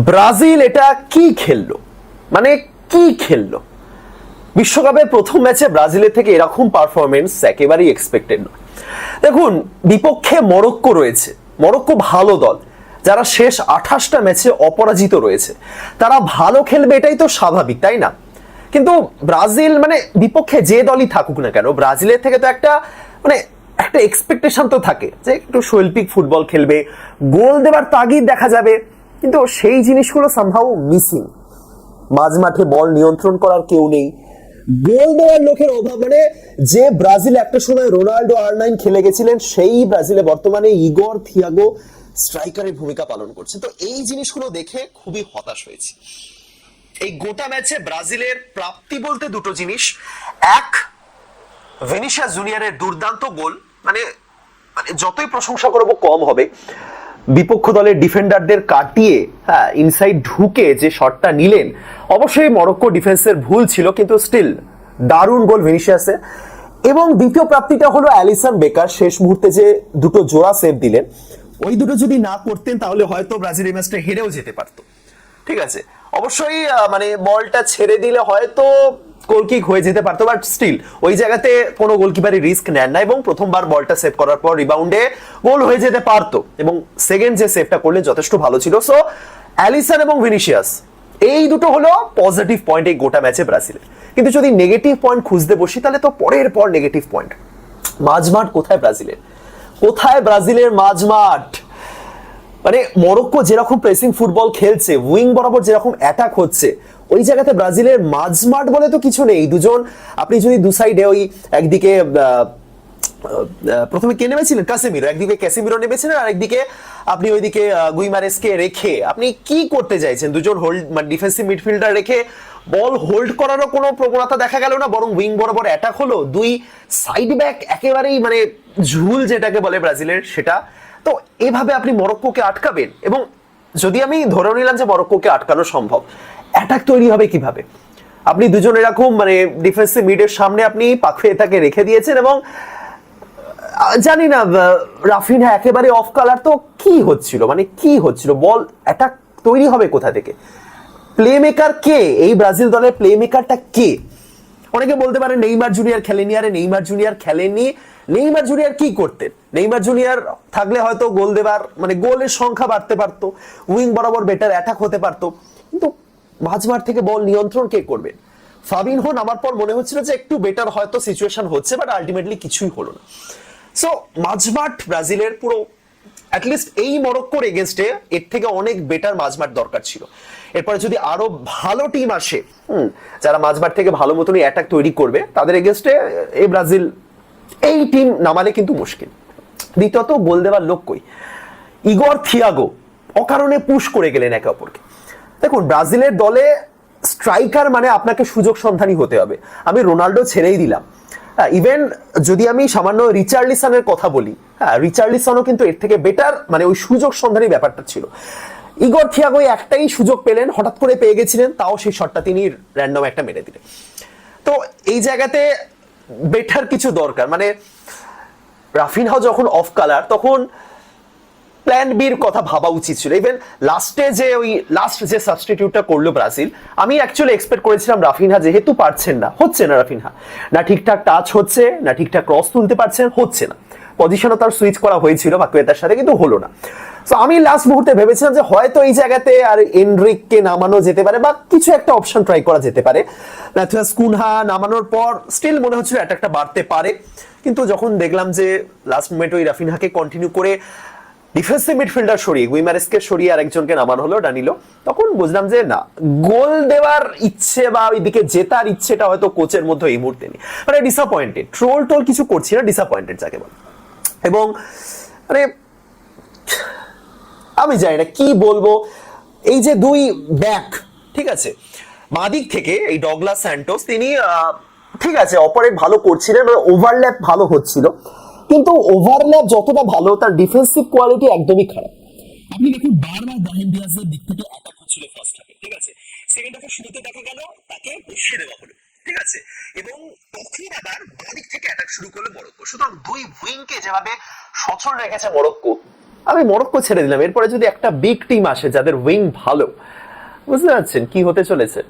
Brazil এটা কি খেললো, মানে কি খেললো? বিশ্বকাপের প্রথম ম্যাচে ব্রাজিলের থেকে এরকম পারফরমেন্স একেবারেই এক্সপেক্টেড নয়। দেখুন, বিপক্ষে মরক্কো রয়েছে, মরক্কো ভালো দল, যারা শেষ 28টা ম্যাচে অপরাজিত রয়েছে, তারা ভালো খেলবে এটাই তো স্বাভাবিক, তাই না? কিন্তু ব্রাজিল মানে বিপক্ষে যে দলই থাকুক না কেন, ব্রাজিলের থেকে তো একটা মানে একটা এক্সপেকটেশন তো থাকে যে একটু শৈল্পিক ফুটবল খেলবে, গোল দেবার তাগিদ দেখা যাবে, কিন্তু সেই জিনিসগুলো সামহাউ মিসিং। মাঝ মাঠে বল নিয়ন্ত্রণ করার কেউ নেই, গোল দেওয়ার লোকের অভাব। মানে যে ব্রাজিল একটা সময় রোনাল্ডো R9 খেলে গেছিলেন, সেই ব্রাজিলে বর্তমানে ইগর থিয়াগো স্ট্রাইকারের ভূমিকা পালন করছে। তো এই জিনিসগুলো দেখে খুবই হতাশ হয়েছি। এই গোটা ম্যাচে ব্রাজিলের প্রাপ্তি বলতে দুটো জিনিস। এক, ভিনিসিয়াস জুনিয়রের দুর্দান্ত গোল, মানে মানে যতই প্রশংসা করব কম হবে। বিপক্ষ দলের ডিফেন্ডারদের কাটিয়ে ইনসাইড ঢুকে যে শটটা নিলেন, অবশ্যই মরক্কো ডিফেন্সের ভুল ছিল, কিন্তু স্টিল দারুণ গোল ভিনিসিয়াসের। এবং দ্বিতীয় প্রাপ্তিটা হলো অ্যালিসন বেকার শেষ মুহূর্তে যে দুটো জোড়া সেভ দিলেন, ওই দুটো যদি না করতেন তাহলে হয়তো ব্রাজিল এই ম্যাচটা হেরেও যেতে পারতো। ঠিক আছে, অবশ্যই মানে বলটা ছেড়ে দিলে হয়তো গোলকিক হয়ে যেতে পারতো, বাট স্টিল ওই জায়গাতে কোনো গোলকিপারই রিস্ক নেন না, এবং প্রথমবার বলটা সেভ করার পর রিবাউন্ডে গোল হয়ে যেতে পারতো, এবং সেকেন্ড যে সেভটা করলেন যথেষ্ট ভালো ছিল। সো অ্যালিসন এবং ভিনিসিয়াস এই দুটো হলো পজিটিভ পয়েন্ট এই গোটা ম্যাচে ব্রাজিলের। কিন্তু যদি নেগেটিভ পয়েন্ট খুঁজতে বসি তাহলে তো পরের পর নেগেটিভ পয়েন্ট। মাঝমাঠ কোথায় ব্রাজিলের, কোথায় ব্রাজিলের মাঝমাঠ? মানে মরক্কো যেরকম প্রেসিং ফুটবল খেলছে, উইং বরাবর যেরকম অ্যাটাক হচ্ছে, ওই জায়গাতে ব্রাজিলের মাঝমাঠ বলে তো কিছু নেই। দুজন, আপনি যদি দু সাইডে ওই একদিকে প্রথমে কে নেমেছিলেন, কাসেমিরো, একদিকে ক্যাসেমিরো নেমেছিলেন, আর একদিকে আপনি ওইদিকে গুইমারেসকে রেখে আপনি কি করতে চাইছেন? দুজন হোল্ড মানে ডিফেন্সিভ মিডফিল্ডার রেখে বল হোল্ড করারও কোনো প্রবণতা দেখা গেল না, বরং উইং বরাবর অ্যাটাক হলো। দুই সাইড ব্যাক একেবারেই মানে ঝুল যেটাকে বলে ব্রাজিলের, সেটা। তো এভাবে আপনি মরক্কোকে আটকাবেন, এবং যদি আমি ধরে নিলাম যে মরক্কোকে আটকানো সম্ভব, অ্যাটাক তৈরি হবে কিভাবে? আপনি দুজন এরকম মানে ডিফেন্সিভ মিডের সামনে আপনি পাখুয়েতাকে রেখে দিয়েছেন, এবং জানি না রাফিনহা একেবারে অফ কালার। তো কি হচ্ছিল, মানে কি হচ্ছিল? বল অ্যাটাক তৈরি হবে কোথা থেকে? প্লে মেকার কে এই ব্রাজিল দলের? প্লে মেকারটা কে? অনেকে বলতে পারে নেইমার জুনিয়র খেলেনি। আরে নেইমার জুনিয়র খেলেনি, নেইমার জুনিয়র কি করতেন? নেইমার জুনিয়র থাকলে হয়তো গোল দেবার মানে গোলের সংখ্যা বাড়তে পারতো, উইং বরাবর বেটার অ্যাটাক হতে পারতো, কিন্তু মাঝমাঠ থেকে বল নিয়ন্ত্রণ কে করবে? ফাবিনহো নামার পর মনে হচ্ছিল যে একটু বেটার হয়তো সিচুয়েশন হচ্ছে, বাট আলটিমেটলি কিছুই হলো না। সো মাঝমাঠ ব্রাজিলের পুরো অ্যাটলিস্ট এই মরক্কোর এগেনস্টে এর থেকে অনেক বেটার মাঝমাঠ দরকার ছিল। এরপরে যদি আরো ভালো টিম আসে, যারা মাঝমাঠ থেকে ভালো মতনই অ্যাটাক তৈরি করবে, তাদের এগেনস্টে এই ব্রাজিল এই টিম নামালে কিন্তু মুশকিল। দ্বিতীয়ত, গোল দেওয়ার লোক কই? ইগর থিয়াগো অকারণে পুশ করে গেলেন একে অপরকে। দেখুন, ব্রাজিলের দলে স্ট্রাইকার মানে আপনাকে সুযোগ সন্ধানী হতে হবে। আমি রোনাল্ডো ছেড়েই দিলাম, ইভেন যদি আমি সামান্য রিচার্লিসনের কথা বলি, রিচার্লিসনও কিন্তু এর থেকে বেটার মানে ওই সুযোগ সন্ধানী ব্যাপারটা ছিল। ইগর থিয়াগো একটাই সুযোগ পেলেন, হঠাৎ করে পেয়ে গেছিলেন, তাও সেই শটটা তিনি র্যান্ডম একটা মেরে দিলেন। তো এই জায়গাতে বেটার কিছু দরকার। মানে রাফিনহা যখন অফ কালার, তখন প্ল্যান বির কথা ভাবা উচিত ছিল। ইভেন লাস্টে যে ওই লাস্ট যে সাবস্টিটিউটটা করলো ব্রাজিল, আমি অ্যাকচুয়ালি এক্সপেক্ট করেছিলাম রাফিনহা যেহেতু পারছেন না, হচ্ছে না, রাফিনহা না ঠিকঠাক টাচ হচ্ছে না, ঠিকঠাক ক্রস তুলতে পারছেন, হচ্ছে না, পজিশনও তার সুইচ করা হয়েছিল পাকুয়েতার সাথে, কিন্তু হলো না। তো আমি লাস্ট মুহূর্তে ভেবেছিলাম যে হয়তো এই জায়গাতে আর এনরিককে নামানো যেতে পারে, বা কিছু একটা অপশন ট্রাই করা যেতে পারে। ম্যাথিয়াস কুনহা নামানোর পর স্টিল মনে হচ্ছিল অ্যাটাকটা বাড়তে পারে, কিন্তু যখন দেখলাম যে লাস্ট মোমেন্টে ওই রাফিনহাকে কন্টিনিউ করে ডিফেন্সিভ মিডফিল্ডার সরিয়ে গুইমারেসকে সরিয়ে আরেকজনকে নামানো হলো, ডানিলো, তখন বুঝলাম যে না, গোল দেওয়ার ইচ্ছে বা ওইদিকে জেতার ইচ্ছেটা হয়তো কোচের মধ্যে এই মুহূর্তে নেই। মানে ডিসঅ্যাপয়েন্টেড, ট্রোল টোল কিছু করছি না, ডিসঅ্যাপয়েন্টেড যাকে বলে। এবং মানে আমি জানি না কি বলবো। এই যে দুই ব্যাক, ঠিক আছে, বাঁদিক থেকে এই ডগলাস স্যান্টোস, তিনি ঠিক আছে অপারেট ভালো করছিলেন, ওভারল্যাপ ভালো হচ্ছিল, কিন্তু ওভারল্যাপ যতটা ভালো, তার ডিফেন্সিভ কোয়ালিটি একদমই খারাপ। আপনি দেখুন, বারবার ব্রাহিম দিয়াজের দিক থেকে অ্যাটাক হচ্ছিল ফার্স্ট হাফে, ঠিক আছে, সেকেন্ড হাফে শুরুতে দেখা গেল তাকে বসিয়ে দেওয়া হলো, ঠিক আছে, এবং তখন আবার বাঁদিক থেকে অ্যাটাক শুরু করলো মরক্কো। সুতরাং দুই উইংকে যেভাবে সচল রেখেছে মরক্কো, আমি মরক্কো ছেড়ে দিলাম, এরপরে যদি একটা বিগ টিম আসে যাদের উইং ভালো, বুঝতে পারছেন কি হতে চলেছে।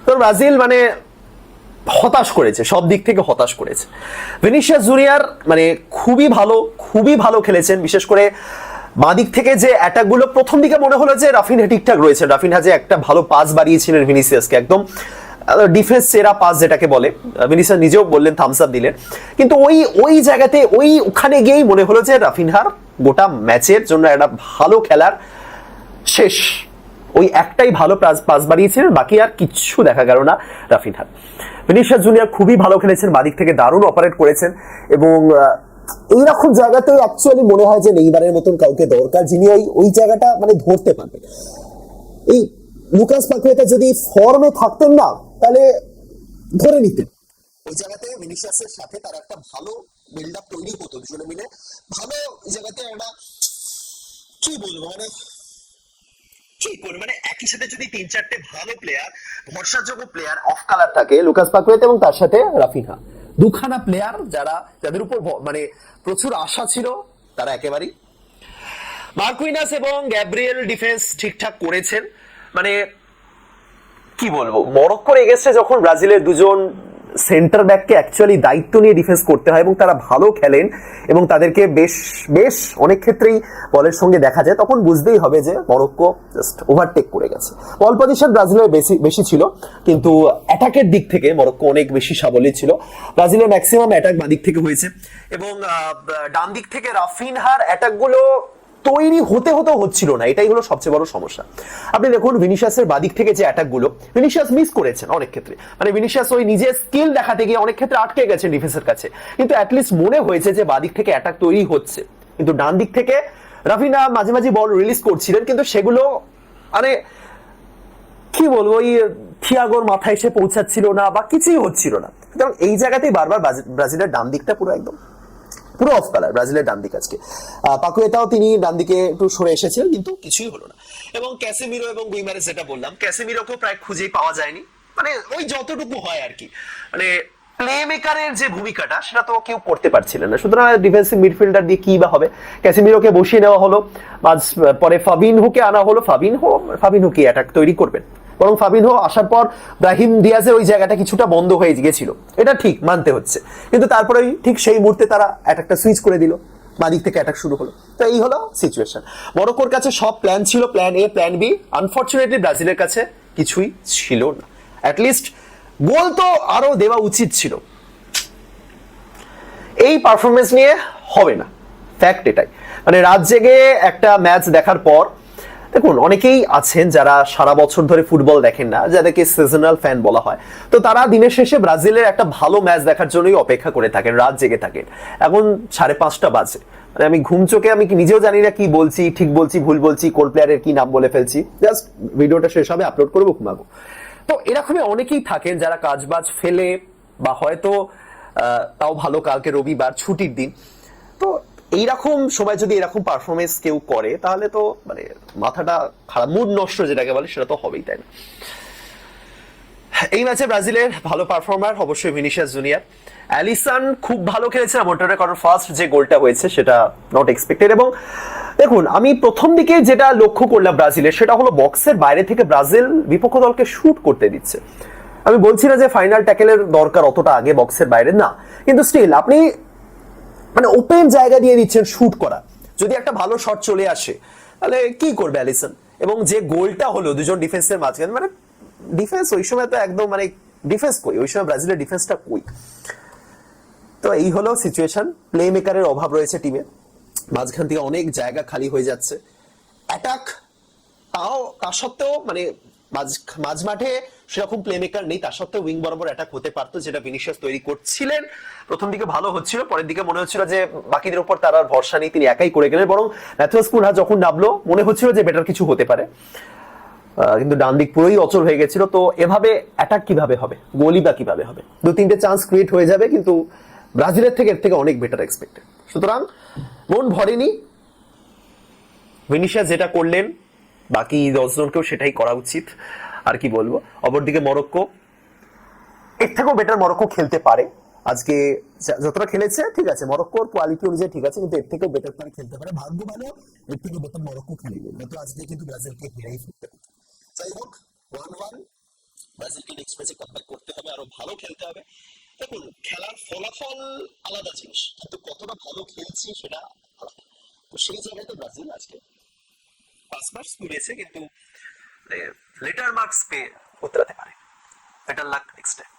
তো ব্রাজিল মানে হতাশ করেছে, সব দিক থেকে হতাশ করেছে। ভিনিসিয়াস জুনিয়র মানে খুবই ভালো খেলেছেন, বিশেষ করে বাঁদিক থেকে যে অ্যাটাক গুলো প্রথম দিকে মনে হলো যে রাফিনহা ঠিকঠাক রয়েছে, রাফিনহা যে একটা ভালো পাস বাড়িয়েছিলেন ভিনিসিয়াসকে, একদম ডিফেন্স সেরা পাস যেটাকে বলে, ভিনিসিয়াস নিজেও বললেন, থামস আপ দিলেন। কিন্তু ওই জায়গাতে ওখানে গিয়েই মনে হলো যে রাফিনহার গোটা ম্যাচের জন্য একটা ভালো খেলার শেষ, ওই একটাই ভালো পাস বাড়িয়েছিলেন, বাকি আর কিচ্ছু দেখা গেল না রাফিনহার। ভিনিসিয়াস জুনিয়র খুবই ভালো খেলেছেন, বাদিক থেকে দারুণ অপারেট করেছেন, এবং এইরকম জায়গাতে অ্যাকচুয়ালি মনে হয় যে নেইমারের মতন কাউকে দরকার, যিনি ওই জায়গাটা মানে ধরতে পারবেন। এই লুকাস পাকুয়েতা যদি ফর্মে থাকতেন না, তাহলে ধরে নিতেন ওই জায়গাতে ভিনিসিয়াসের সাথে তার একটা ভালো বিল্ড আপ তৈরি হতো, দুজনে মিলে ভালো জায়গাতে একটা কি বলবো মানে কি করবে, মানে একই সাথে যদি 3-4টে ভালো প্লেয়ার, ভরসাযোগ্য প্লেয়ার অফ কালার থাকে, লুকাস পাকুয়েতা এবং তার সাথে রাফিনহা, দুখানা প্লেয়ার যাদের উপর মানে প্রচুর আশা ছিল, তারা একেবারেই। মার্কুইনাস এবং গ্যাব্রিয়েল ডিফেন্স ঠিকঠাক করেছেন, মানে কি বলবো, মরক্কোর এগেস্টে যখন ব্রাজিলের দুজন সেন্টার ব্যাককে অ্যাকচুয়ালি দায়িত্ব নিয়ে ডিফেন্স করতে হয় এবং তারা ভালো খেলেন এবং তাদেরকে বেশ অনেক ক্ষেত্রেই বলের সঙ্গে দেখা যায়, তখন বুঝতেই হবে যে মরক্কো জাস্ট ওভারটেক করে গেছে। বল পজিশন ব্রাজিলের বেশি ছিল, কিন্তু অ্যাটাকের দিক থেকে মরক্কো অনেক বেশি সাবলীল ছিল। ব্রাজিলের ম্যাক্সিমাম অ্যাটাক বাঁ দিক থেকে হয়েছে, এবং ডান দিক থেকে রাফিনহার অ্যাটাকগুলো তৈরি হচ্ছিল না, এটাই হলো সবচেয়ে বড় সমস্যা। আপনি দেখুন ভিনিসিয়াসের বাদিক থেকে যে অ্যাটাকগুলো ভিনিসিয়াস মিস করেছেন অনেক ক্ষেত্রে, মানে ভিনিসিয়াস ওই নিজের স্কিল দেখাতে গিয়ে অনেক ক্ষেত্রে আটকে গেছেন ডিফেন্সের কাছে, কিন্তু অ্যাটলিস্ট মনে হয়েছে যে বাদিক থেকে অ্যাটাক তৈরি হচ্ছে। কিন্তু ডান দিক থেকে রাফিনা মাঝে মাঝে বল রিলিজ করছিলেন, কিন্তু সেগুলো মানে কি বলবো, ওই থিয়াগোর মাথায় এসে পৌঁছাচ্ছিল না বা কিছুই হচ্ছিল না। সুতরাং এই জায়গাতেই বারবার ব্রাজিলের ডান দিকটা পুরো অফ কালার, ব্রাজিলের ডান দিক আজকে। পাকুয়েতাও তিনি ডান দিকে একটু সরে এসেছিলেন, কিন্তু কিছুই হলো না। এবং ক্যাসেমিরো এবং গুইমারেস, যেটা বললাম, ক্যাসেমিরোকেও প্রায় খুঁজেই পাওয়া যায়নি, মানে ওই যতটুকু হয় আর কি, মানে প্লে মেকারের যে ভূমিকাটা সেটা তো কেউ করতে পারছিলেন না। সুতরাং ডিফেন্সিভ মিডফিল্ডার দিয়ে কি বা হবে, ক্যাসেমিরোকে বসিয়ে নেওয়া হলো, পরে ফাবিনহোকে আনা হলো। ফাবিনহো কি অ্যাটাক তৈরি করবেন, বরং ফাবিনহো আসার পর ব্রাহিম দিয়াজের ওই জায়গাটা কিছুটা বন্ধ হয়ে গিয়েছিল, এটা ঠিক মানতে হচ্ছে, কিন্তু তারপরে ঠিক সেই মুহূর্তে তারা অ্যাটাকটা সুইচ করে দিল, বাদিক থেকে অ্যাটাক শুরু হলো। তো এই হলো সিচুয়েশন। মরক্কোর কাছে সব প্ল্যান ছিল, plan A plan B, unfortunately ব্রাজিলের কাছে কিছুই ছিল না। অ্যাটলিস্ট গোল তো আরো দেওয়া উচিত ছিল। এই পারফরমেন্স নিয়ে হবে না, ফ্যাক্ট এটাই। মানে রাত জেগে একটা ম্যাচ দেখার পর, দেখুন অনেকেই আছেন যারা সারা বছর ধরে ফুটবল দেখেন না, যাদেরকে সিজনাল ফ্যান বলা হয়, তো তারা দিনের শেষে ব্রাজিলের একটা ভালো ম্যাচ দেখার জন্যই অপেক্ষা করে থাকেন, রাত জেগে থাকেন। এখন 5:30 বাজে, মানে আমি ঘুম চোখে, আমি নিজেও জানি না কি বলছি, ঠিক বলছি ভুল বলছি, কোন প্লেয়ারের কি নাম বলে ফেলছি, জাস্ট ভিডিওটা শেষ হবে আপলোড করবো, ঘুমাবো। তো এরকমই অনেকেই থাকেন যারা কাজবাজ ফেলে, বা হয়তো তাও ভালো কালকে রবিবার ছুটির দিন, তো এইরকম সময় যদি এরকম পারফরমেন্স কেউ করে, তাহলে তো মানে মাথাটা খারাপ, মুড নষ্ট যেটাকে বলে, সেটা তো হবেই, তাই না? এই ম্যাচে ব্রাজিলের ভালো পারফর্মার অবশ্যই ভিনিসিয়াস জুনিয়র। অ্যালিসন খুব ভালো খেলেছেন, মন্টেনেগ্রোর ফার্স্ট যে গোলটা হয়েছে সেটা নট এক্সপেক্টেড। এবং দেখুন আমি প্রথম দিকে যেটা লক্ষ্য করলাম ব্রাজিলের, সেটা হলো বক্সের বাইরে থেকে ব্রাজিল বিপক্ষ দলকে শুট করতে দিচ্ছে। আমি বলছি না যে ফাইনাল ট্যাকেলের দরকার অতটা আগে বক্সের বাইরে, না, কিন্তু স্টিল আপনি মানে ওপেন জায়গা দিয়ে দিচ্ছেন শুট করা, যদি একটা ভালো শট চলে আসে তাহলে কি করবে অ্যালিসন? এবং যে গোলটা হলো দুজন ডিফেন্সের মাঝখানে, মানে ডিফেন্স ওই সময় তো একদম মানে ডিফেন্স কই, ওই সময় ব্রাজিলের ডিফেন্সটা কই। তো এই হলো সিচুয়েশন, প্লে মেকারের অভাব রয়েছে টিমে, মাঝখান থেকে অনেক জায়গা খালি হয়ে যাচ্ছে। অ্যাটাক তা সত্ত্বেও মানে মাঝ মাঠে সেরকম প্লে মেকার নেই, তার সত্ত্বেও উইং বরাবর অ্যাটাক হতে পারতো, যেটা ভিনিসিয়াস তৈরি করছিলেন। প্রথম দিকে ভালো হচ্ছিল, পরের দিকে মনে হচ্ছিল যে বাকিদের উপর তার আর ভরসা নেই, তিনি একাই করে গেলেন। বরং ম্যাথিউস কুনহা যখন নামলো মনে হচ্ছিল যে বেটার কিছু হতে পারে, কিন্তু ডান দিক পুরোই অচল হয়ে গেছিল। তো এভাবে অ্যাটাক কিভাবে হবে, গোলই বা কিভাবে হবে? 2-3টে চান্স ক্রিয়েট হয়ে যাবে, কিন্তু ব্রাজিলের থেকে এর থেকে অনেক বেটার এক্সপেক্টেড। সুতরাং মন ভরেনি, ভিনিসিয়াস যেটা করলেন বাকি 10 জনকেও সেটাই করা উচিত, আর কি বলবো। অপরদিকে মরক্কো, এর থেকেও বেটার মরক্কো খেলতে পারে, আজকে যতটা খেলেছে ঠিক আছে, মরক্কোর কোয়ালিটি অনুযায়ী ঠিক আছে, কিন্তু এর থেকে বেটার তারা খেলতে পারে, ভাগ্য ভালো এর থেকে বেটার মরক্কো খেলেনি, নয়তো আজকে কিন্তু ব্রাজিলকে হেরেই ফেলতে হতো। যাই হোক, 1-1, ব্রাজিলকে নেক্সট ম্যাচে কামব্যাক করতে হবে, আরো ভালো খেলতে হবে। দেখুন, খেলার ফলাফল আলাদা জিনিস, কিন্তু কতটা ভালো খেলছি সেটা আলাদা। তো সেই জায়গাতে ব্রাজিল আজকে পাস মার্কস কুড়িয়েছে, কিন্তু লেটার মার্কস পেয়ে উতরাতে পারে। Better luck next time.